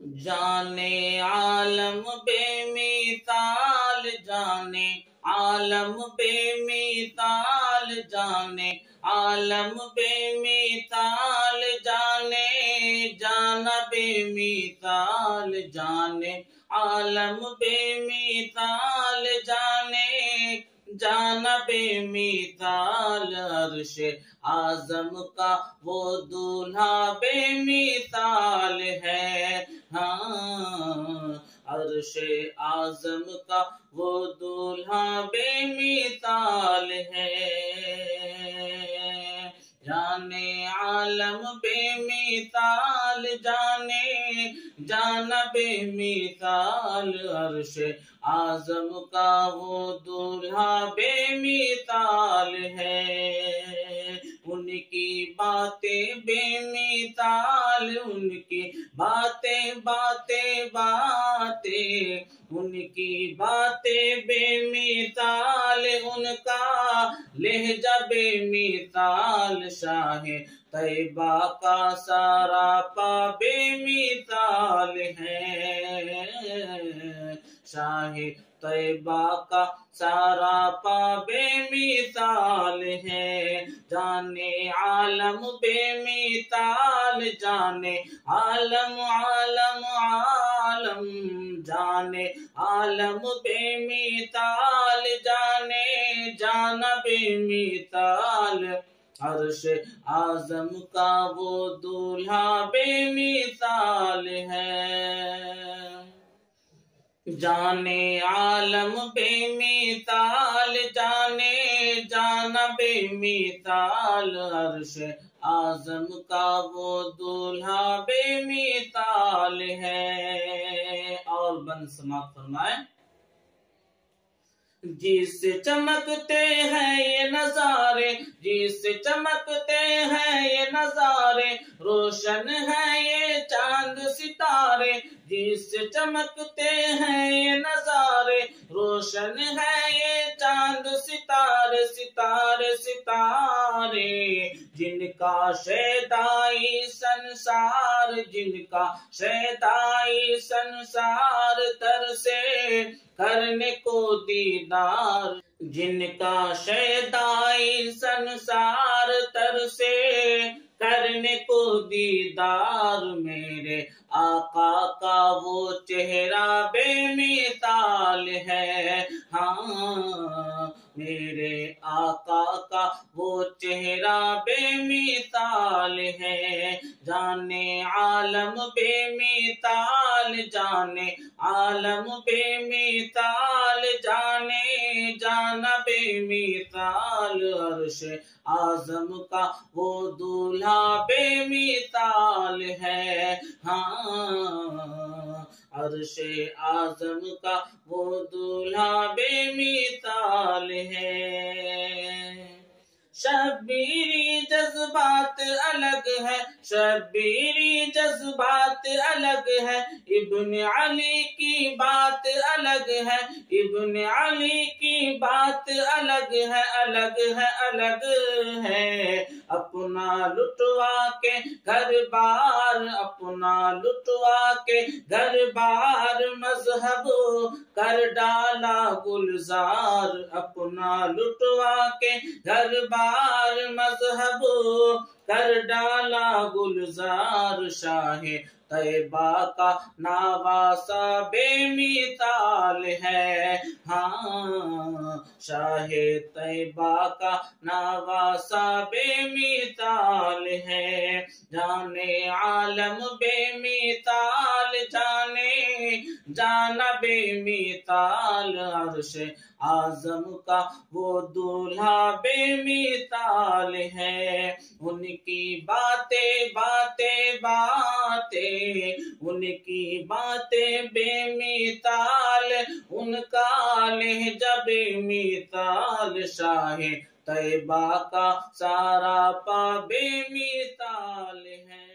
جانے عالم بے مثال جانے عالم بے مثال جانے عالم بے مثال جانے جانا بے مثال جانے عالم بے مثال جانے جانا بے مثال عرش اعظم کا وہ دولہا بے مثال ہے ہاں عرش اعظم کا وہ دولہا بے مثال ہے جانے عالم بے مثال جانے جانا بے مثال عرش اعظم کا وہ دولہا بے مثال ہے ان کی باتیں بے مثال ان کی باتیں ان کی باتیں بے مثال ان کا لہجہ بے مثال شاہ طیبہ کا سراپا بے مثال ہے شاہ طیبہ کا سراپا بے مثال ہے جانے عالم بے مثال جانے عالم عالم عالم جانے عالم بے مثال جانے جانا بے مثال عرش اعظم کا وہ دولہا بے مثال ہے جانے عالم بے مثال جانے جانا بے مثال عرش اعظم کا وہ دولہا بے مثال ہے اور بند سماعت فرمائے جس سے چمکتے ہیں یہ نظارے جس سے چمکتے ہیں یہ نظارے روشن ہیں یہ چاند ستارے جس سے چمکتے ہیں یہ نظارے روشن ہیں یہ چاند ستارے ستارے ستارے جن کا شیدائی سنسار جن کا شیدائی سنسار ترسے کرنے کو دیدار جن کا شیدائی سنسار ترسے کرنے کو دیدار میرے آقا کا وہ چہرہ بے مثال ہے ہاں میرے آقا کا وہ چہرہ بے مثال ہے جانے عالم بے مثال جانے عالم بے مثال جانے جانا بے مثال عرش اعظم کا وہ دولہا بے مثال ہے ہاں عرش اعظم کا وہ دولہا بے مثال ہے شبیری جذبات الگ ہے شبیری جذبات الگ ہے ابن علی کی بات الگ ہے ابن علی کی بات الگ ہے الگ ہے الگ ہے اپنا لٹوا کے گھر بار اپنا لٹوا کے گھر بار مذہب کر ڈالا گلزار اپنا لٹوا کے گھر بار مذہب کر ڈالا گلزار شاہ طیبہ کا نواسا بے مثال ہے ہاں شاہ طیبہ کا نواسا بے مثال ہے جانے عالم بے مثال جانے جانا بے مثال عرش اعظم کا وہ دولہا بے مثال ہے ان کی باتیں ان کی باتیں بے مثال ان کا لہجہ بے مثال شاہ طیبہ کا سراپا بے مثال ہے